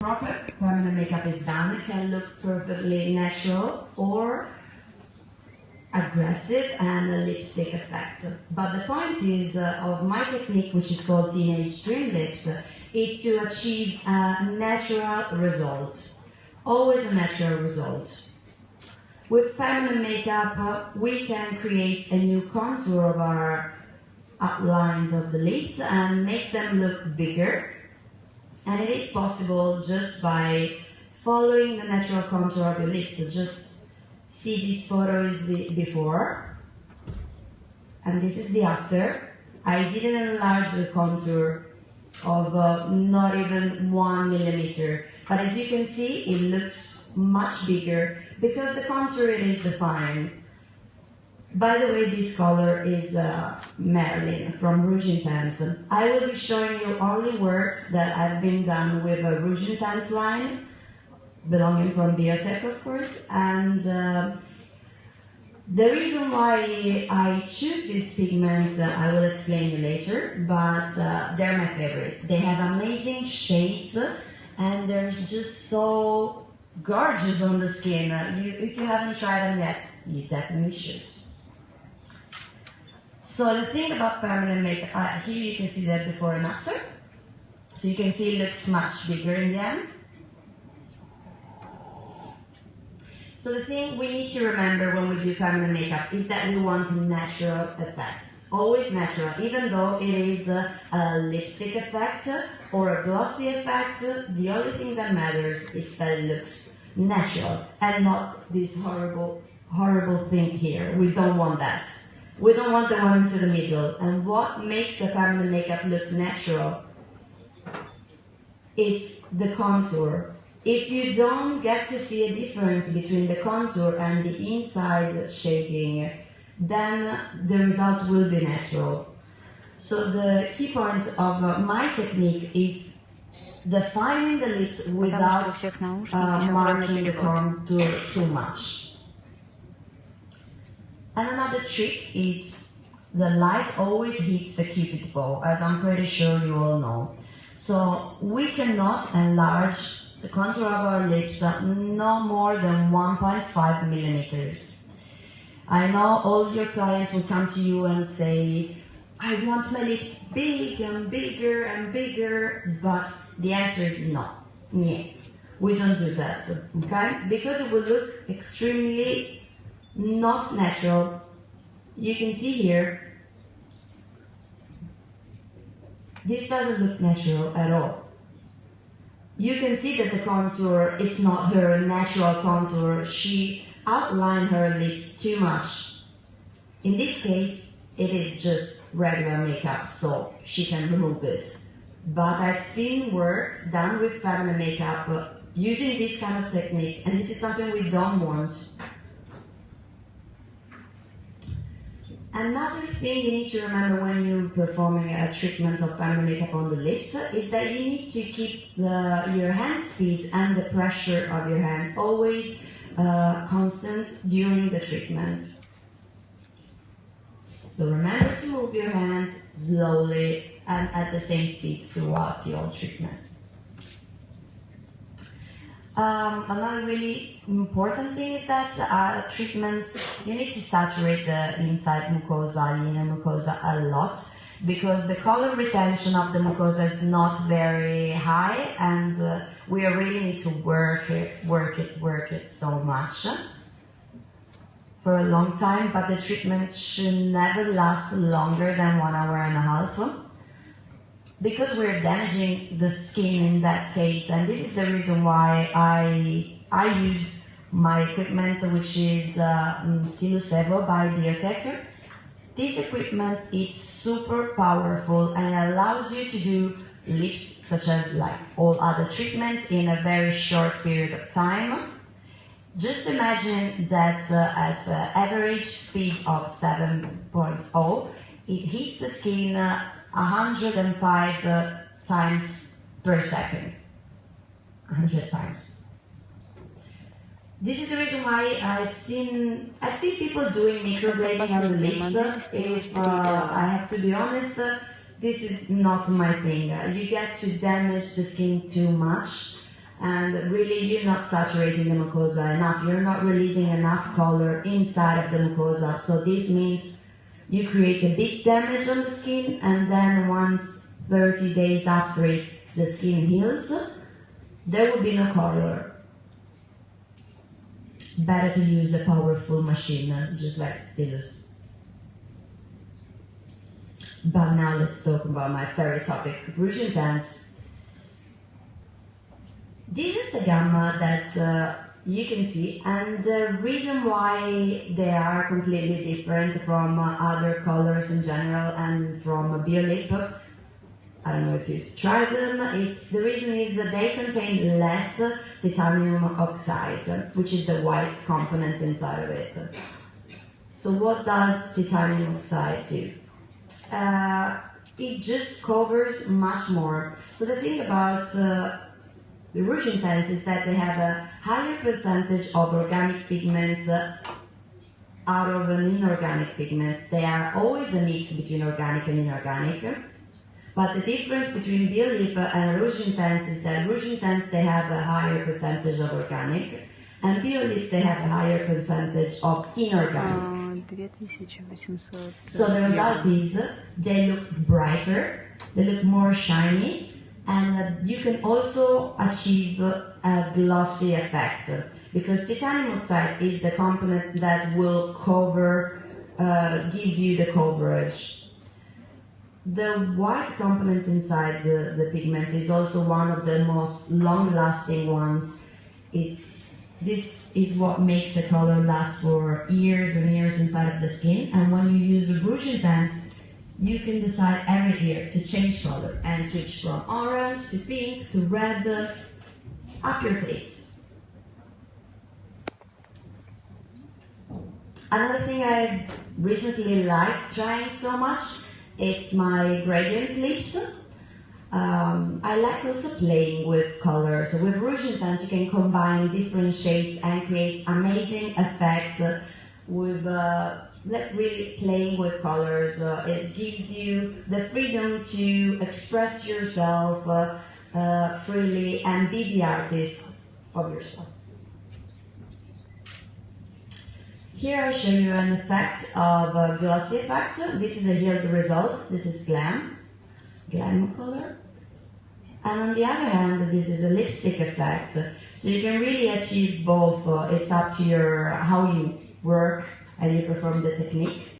proper permanent makeup is done, it can look perfectly natural or aggressive and a lipstick effect. But the point is of my technique, which is called Teenage Dream Lips, is to achieve a natural result. Always a natural result. With permanent makeup, we can create a new contour of our outlines of the lips and make them look bigger. And it is possible just by following the natural contour of your lips. So just see this photo is the before, and this is the after. I didn't enlarge the contour of not even 1 millimeter, but as you can see, it looks much bigger because the contour is defined. By the way, this color is Marilyn from Rouge Intense. I will be showing you only works that have been done with a Rouge Intense line, belonging from Biotech, of course, and the reason why I choose these pigments, I will explain you later, but they're my favorites. They have amazing shades, and they're just so gorgeous on the skin. If you haven't tried them yet, you definitely should. So the thing about permanent makeup, here you can see that before and after. So you can see it looks much bigger in the end. So the thing we need to remember when we do permanent makeup is that we want a natural effect. Always natural, even though it is a lipstick effect or a glossy effect, the only thing that matters is that it looks natural and not this horrible thing here. We don't want that. We don't want the one into the middle. And what makes a permanent makeup look natural? It's the contour. If you don't get to see a difference between the contour and the inside shading, then the result will be natural. So the key point of my technique is defining the lips without marking the contour too much. And another trick is the light always hits the cupid bow, as I'm pretty sure you all know. So we cannot enlarge the contour of our lips no more than 1.5 millimeters. I know all your clients will come to you and say, I want my lips big and bigger and bigger, but the answer is no. Yeah. We don't do that, okay? Because it will look extremely not natural. You can see here, this doesn't look natural at all. You can see that the contour, it's not her natural contour. She outlined her lips too much. In this case, it is just regular makeup, so she can remove it. But I've seen works done with permanent makeup using this kind of technique, and this is something we don't want. Another thing you need to remember when you're performing a treatment of permanent makeup on the lips is that you need to keep your hand speed and the pressure of your hand always constant during the treatment. So remember to move your hands slowly and at the same speed throughout the whole treatment. Another really important thing is that treatments, you need to saturate the inside mucosa, inner mucosa a lot, because the color retention of the mucosa is not very high, and we really need to work it so much for a long time, but the treatment should never last longer than 1 hour and a half. Because we're damaging the skin in that case, and this is the reason why I use my equipment, which is Silucevo by Biotech. This equipment is super powerful and allows you to do lips such as like all other treatments in a very short period of time. Just imagine that at average speed of 7.0, it hits the skin 105 times per second. 100 times. This is the reason why I've seen people doing microblading on the lips. If I have to be honest, this is not my thing. You get to damage the skin too much. and really you're not saturating the mucosa enough. You're not releasing enough color inside of the mucosa. So this means you create a big damage on the skin, and then once 30 days after it, the skin heals, there will be no color. Better to use a powerful machine, just like stylus. But now let's talk about my favorite topic, rouge intense. This is the gamma that you can see, and the reason why they are completely different from other colors in general and from Biolip, I don't know if you've tried them, the reason is that they contain less titanium oxide, which is the white component inside of it. So what does titanium oxide do? It just covers much more. So the thing about the rouge intense is that they have a higher percentage of organic pigments out of an inorganic pigments. They are always a mix between organic and inorganic. But the difference between Biolip and rouge intense is that rouge intense, they have a higher percentage of organic, and Biolip, they have a higher percentage of inorganic. 2800. So the result is they look brighter, they look more shiny, and you can also achieve a glossy effect, because titanium oxide is the component that will cover, gives you the coverage. The white component inside the pigments is also one of the most long-lasting ones. This is what makes the color last for years and years inside of the skin, and when you use a rouge intense, you can decide every year to change color and switch from orange to pink to red, up your taste. Another thing I recently liked trying so much, it's my gradient lips. I like also playing with colors. With rouge intense, you can combine different shades and create amazing effects with really playing with colors. It gives you the freedom to express yourself freely and be the artist of yourself. Here I show you an effect of a glossy effect. This is a yield result. This is glam color. And on the other hand, this is a lipstick effect. So you can really achieve both. It's up to how you work and you perform the technique.